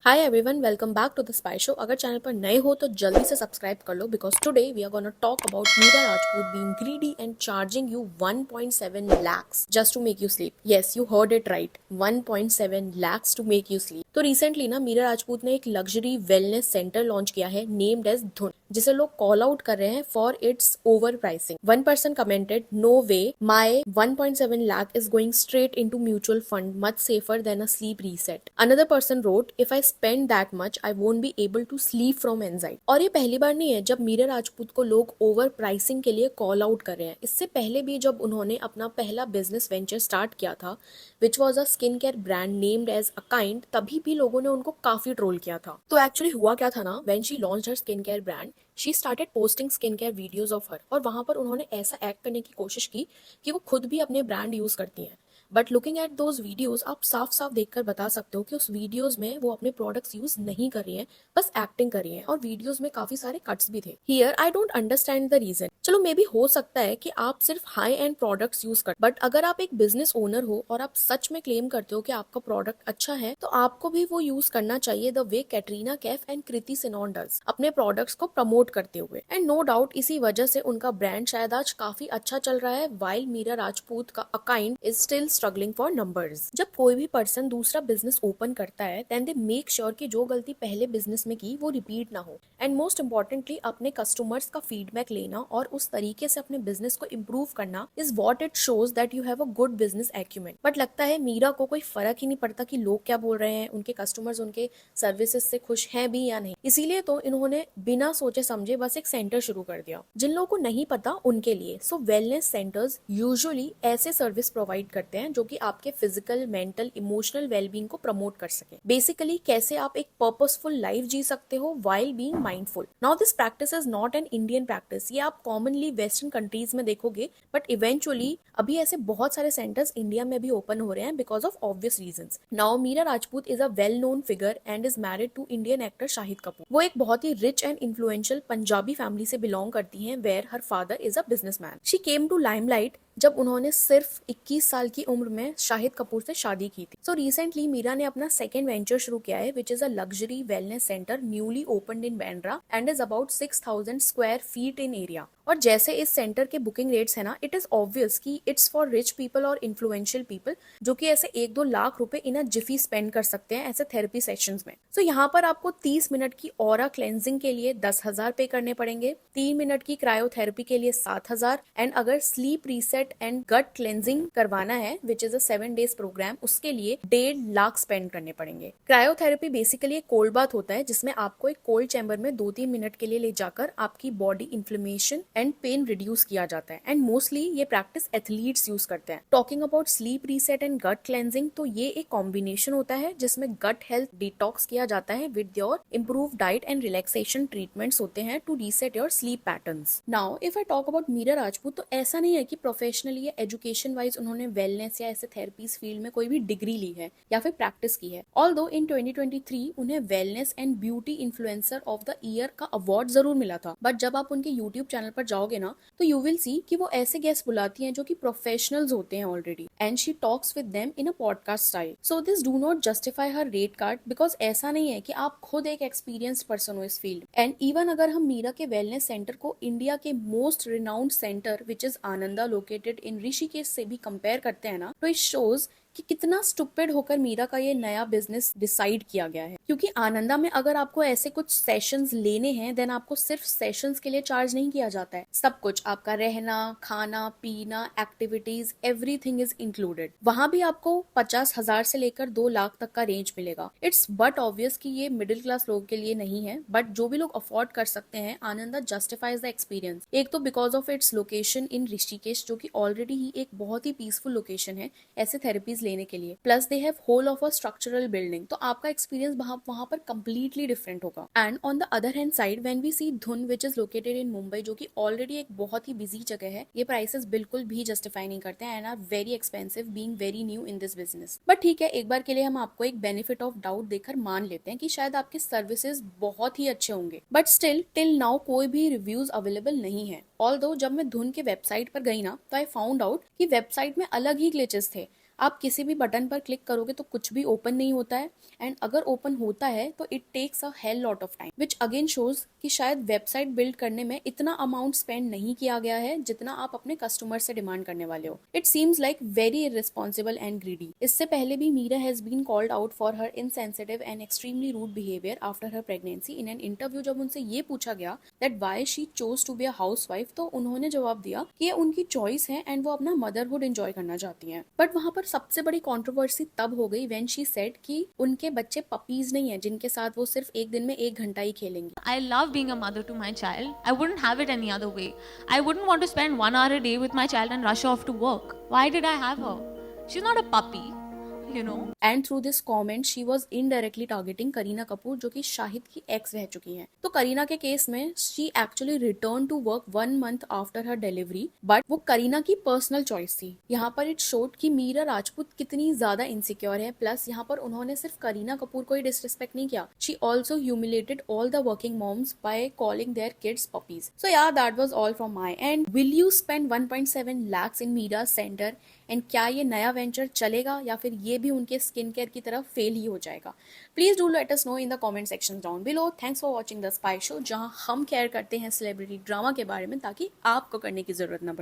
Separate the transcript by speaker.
Speaker 1: Hi everyone, welcome back to the spy show. अगर channel पर नए हो तो जल्दी से सब्सक्राइब कर लो because today we are gonna talk about Meera Rajput being greedy and charging you 1.7 lakhs just to make you sleep. Yes, you heard it right, 1.7 lakhs to make you sleep. तो रिसेंटली ना मीरा राजपूत ने एक लग्जरी वेलनेस सेंटर लॉन्च किया है named as धुन, जिसे लोग call out कर रहे हैं for its over pricing. One person commented, no way, my 1.7 lakh is going straight into mutual fund, much safer than a sleep reset. Another person wrote, if I spend that much I won't be able to sleep from anxiety. और ये पहली बार नहीं है जब मीरा राजपूत को लोग over pricing के लिए कॉल आउट कर रहे हैं। इससे पहले भी जब उन्होंने अपना पहला बिजनेस वेंचर स्टार्ट किया था which was a skin care brand named as Akind, तभी भी लोगों ने उनको काफी ट्रोल किया था। तो एक्चुअली हुआ क्या था ना, when she launched her skin care brand she started posting skin care videos of her, और वहां पर उन्होंने ऐसा एक्ट करने की कोशिश की कि वो खुद भी अपने ब्रांड यूज करती हैं। But looking at those videos आप साफ साफ देखकर बता सकते हो कि उस वीडियोज में वो अपने प्रोडक्ट्स यूज नहीं कर रही हैं, बस एक्टिंग कर रही हैं, और वीडियोज में काफी सारे कट्स भी थे। Here I don't understand the reason. चलो मे बी हो सकता है कि आप सिर्फ हाई एंड प्रोडक्ट्स यूज कर, बट अगर आप एक बिजनेस ओनर हो और आप सच में क्लेम करते हो कि आपका प्रोडक्ट अच्छा है तो आपको भी वो यूज करना चाहिए the way Katrina Kaif and Kriti Sanon does, अपने प्रोडक्ट्स को प्रमोट करते हुए। एंड नो डाउट इसी वजह से उनका ब्रांड शायद आज काफी अच्छा चल रहा है, वाइल मीरा राजपूत का Akind is still struggling for numbers. जब कोई भी पर्सन दूसरा बिजनेस ओपन करता है देन दे मेक श्योर कि जो गलती पहले बिजनेस में की वो रिपीट ना हो, एंड मोस्ट इंपॉर्टेंटली अपने कस्टमर्स का फीडबैक लेना और उस तरीके से अपने बिजनेस को इम्प्रूव करना is what it shows that you have a good business acumen. But लगता है मीरा को कोई फर्क ही नहीं पड़ता कि लोग क्या बोल रहे हैं, उनके कस्टमर्स उनके सर्विसेज से खुश हैं भी या नहीं। इसीलिए तो इन्होंने बिना सोचे समझे बस एक सेंटर शुरू कर दिया। जिन लोगों को नहीं पता उनके लिए, सो वेलनेस सेंटर्स यूजुअली ऐसे सर्विस प्रोवाइड करते हैं जो कि आपके फिजिकल, मेंटल, इमोशनल वेलबींग को प्रमोट कर सके। बेसिकली कैसे आप एक पर्पसफुल लाइफ जी सकते हो while being mindful. Now this practice is not an Indian practice, ये आप कॉमनली वेस्टर्न कंट्रीज में देखोगे, बट इवेंचुअली अभी ऐसे बहुत सारे सेंटर्स इंडिया में भी ओपन हो रहे हैं because of obvious reasons. Now Meera Rajput is a well known figure and is married to Indian actor Shahid Kapoor. वो एक बहुत ही rich and influential Punjabi family से बिलोंग करती हैं where her father is a businessman. She came to limelight जब उन्होंने सिर्फ 21 साल की उम्र में शाहिद कपूर से शादी की थी। सो रिसेंटली मीरा ने अपना सेकंड वेंचर शुरू किया है which is a luxury wellness centre newly opened in Bandra and is about 6000 square feet in area. और जैसे इस सेंटर के बुकिंग रेट्स है ना, इट इज ऑब्वियस कि इट्स फॉर रिच पीपल और इन्फ्लुएंशियल पीपल जो कि ऐसे 1-2 लाख रुपए इन अ जिफी स्पेंड कर सकते हैं ऐसे थेरेपी सेशंस में। सो यहाँ पर आपको 30 मिनट की ऑरा क्लेंजिंग के लिए 10,000 पे करने पड़ेंगे, 3 मिनट की क्रायोथेरेपी के लिए 7,000, एंड अगर sleep reset and gut cleansing करवाना है which is a 7 days programme, उसके लिए 1.5 लाख स्पेंड करने पड़ेंगे। क्रायोथेरेपी बेसिकली एक कोल्ड बाथ होता है जिसमें आपको एक कोल्ड चैम्बर में 2-3 मिनट के लिए ले जाकर आपकी body inflammation and pain reduce किया जाता है, एंड मोस्टली ये प्रैक्टिस एथलीट्स यूज करते हैं। Talking about sleep reset and gut cleansing, तो ये एक कॉम्बिनेशन होता है जिसमें गट हेल्थ डिटॉक्स किया जाता है with your improve diet and relaxation treatments होते हैं to reset your sleep patterns. Now if I talk about Meera Rajput, तो ऐसा नहीं है कि प्रोफेशनली या एजुकेशन वाइज उन्होंने वेलनेस या ऐसे थेरेपीज फील्ड में कोई भी डिग्री ली है या फिर प्रैक्टिस की है। ऑल्दो इन 2023 उन्हें wellness and beauty influencer of the year का अवार्ड जरूर मिला था, बट जब आप उनके यूट्यूब चैनल पर जाओगे ना तो यू विल सी कि वो ऐसे गेस्ट बुलाती हैं जो कि प्रोफेशनल्स होते हैं already, and she talks with them in a podcast style. So this do not justify her rate card because ऐसा नहीं है कि आप खुद एक एक्सपीरियंस्ड पर्सन हो इस फील्ड। एंड इवन अगर हम मीरा के वेलनेस सेंटर को इंडिया के most renowned centre which is Ananda located in Rishikesh से भी कंपेयर करते हैं ना, तो इट शोज कि कितना स्टूपिड होकर मीरा का ये नया बिजनेस डिसाइड किया गया है। क्योंकि आनंदा में अगर आपको ऐसे कुछ सेशंस लेने हैं देन आपको सिर्फ सेशंस के लिए चार्ज नहीं किया जाता है, सब कुछ आपका रहना, खाना, पीना, एक्टिविटीज, एवरीथिंग इज इंक्लूडेड। वहां भी आपको 50,000 से लेकर 2 लाख तक का रेंज मिलेगा। इट्स बट ऑब्वियस कि ये मिडिल क्लास लोगों के लिए नहीं है, बट जो भी लोग अफोर्ड कर सकते हैं, आनंदा जस्टिफाइज द एक्सपीरियंस। एक तो because of its location in Rishikesh जो कि ऑलरेडी ही एक बहुत ही पीसफुल लोकेशन है ऐसे थेरेपीज लेने के लिए, plus they have whole of a structural building, तो आपका एक्सपीरियंस वहां पर कंप्लीटली डिफरेंट होगा। And on the other hand side when we see Dhun which is located in Mumbai जो कि ऑलरेडी एक बहुत ही बिजी जगह है, ये प्राइसेस बिल्कुल भी जस्टिफाई नहीं करते हैं and are very expensive being very new in this business. But ठीक है, एक बार के लिए हम आपको एक बेनिफिट ऑफ डाउट देकर मान लेते हैं कि शायद आपके सर्विसेज बहुत ही अच्छे होंगे, बट स्टिल टिल नाउ कोई भी रिव्यूज अवेलेबल नहीं है। ऑल्दो जब मैं धुन के वेबसाइट पर गई ना तो आई फाउंड आउट कि वेबसाइट में अलग ही ग्लिचेस थे। आप किसी भी बटन पर क्लिक करोगे तो कुछ भी ओपन नहीं होता है, एंड अगर ओपन होता है तो it takes a hell lot of time, which again shows कि शायद वेबसाइट बिल्ड करने में इतना अमाउंट स्पेंड नहीं किया गया है जितना आप अपने कस्टमर से डिमांड करने वाले हो. It seems like very irresponsible and greedy. इससे पहले भी Meera has been called out for her insensitive and extremely rude behaviour after her pregnancy. In an interview जब उनसे ये पूछा गया that why she chose to be a housewife, तो उन्होंने जवाब दिया कि ये उनकी चॉइस है एंड वो अपना मदरहुड एंजॉय करना चाहती हैं. बट वहां पर सबसे बड़ी कंट्रोवर्सी तब हो गई व्हेन शी सेड कि उनके बच्चे पपीज नहीं है जिनके साथ वो सिर्फ एक दिन में 1 घंटा ही खेलेंगी.
Speaker 2: I love being a mother to my child. I wouldn't have it any other way. I wouldn't want to spend 1 hour a day with my child and rush off to work. Why did I have her? She's not a puppy, you know.
Speaker 1: And through this comment she was indirectly targeting Kareena Kapoor, जो कि शाहिद की x रह चुकी हैं. तो करीना के case में she actually return to work 1 month after her delivery, but वो करीना की पर्सनल चॉइस थी. यहाँ पर इट शोड कि मीरा राजपूत कितनी ज्यादा इनसिक्योर है. प्लस यहाँ पर उन्होंने सिर्फ करीना कपूर को ही डिसरिस्पेक्ट नहीं किया, she also humiliated all the working moms by calling their kids puppies. So yeah that was all from my end. Will you spend 1.7 lakhs in Meera center, and क्या ये नया वेंचर चलेगा या फिर ये भी उनके स्किन केयर की तरफ फेल ही हो जाएगा? Please do let us know in the comment section down below. Thanks for watching the spy show, जहां हम केयर करते हैं सेलिब्रिटी ड्रामा के बारे में ताकि आपको करने की जरूरत न पड़े.